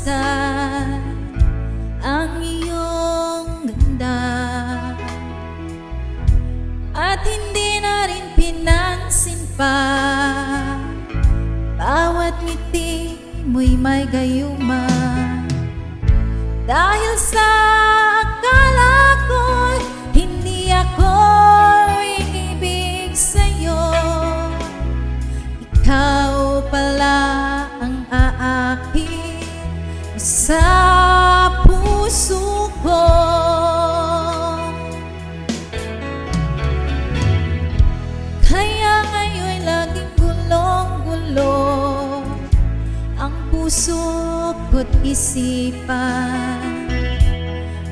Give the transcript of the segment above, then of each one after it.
masdan ang iyong ganda, at hindi na rin pinansin pa. Bawat ngiti mo'y may gayuma, dahil sa akala ko'y hindi ako ibig sa'yo. Ikaw pala ang aakin sa puso ko. Kaya ngayon'y laging gulong-gulo ang puso ko't isipan.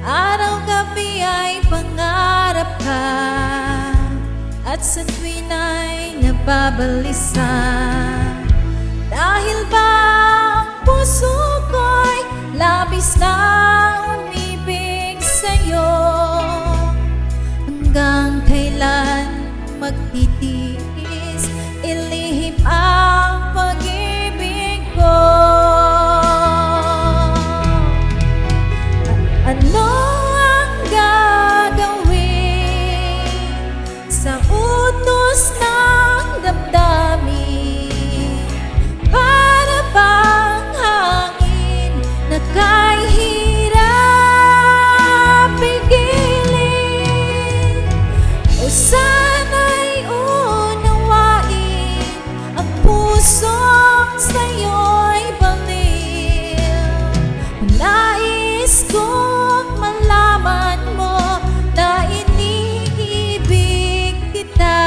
Araw-gabi ay pangarap ka, at sa tuwin ay nababalisa. Dahil ba ang puso ko'y labis na umibig sa'yo? Hanggang kailan magtitiis, ilihim ang pag-ibig ko? Ano ang gagawin sa utos ng damdamin? Para bang hangin na kay hirap pigilin? O sana'y unawain ang pusong sa'yo'y baliw. Nais kong malaman mo na iniibig kita.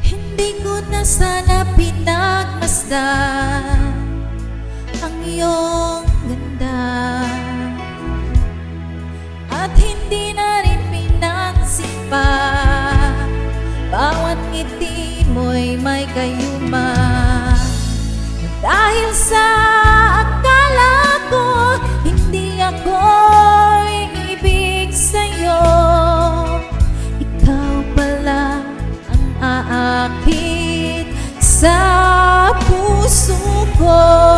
Hindi ko na sana pinagmasdan ang iyong ganda, at hindi na rin pinansin pa. Bawat ngiti mo'y may gayuma, dahil sa akala ko hindi ako ibig sa'yo. Ikaw pala ang aakit sa puso ko.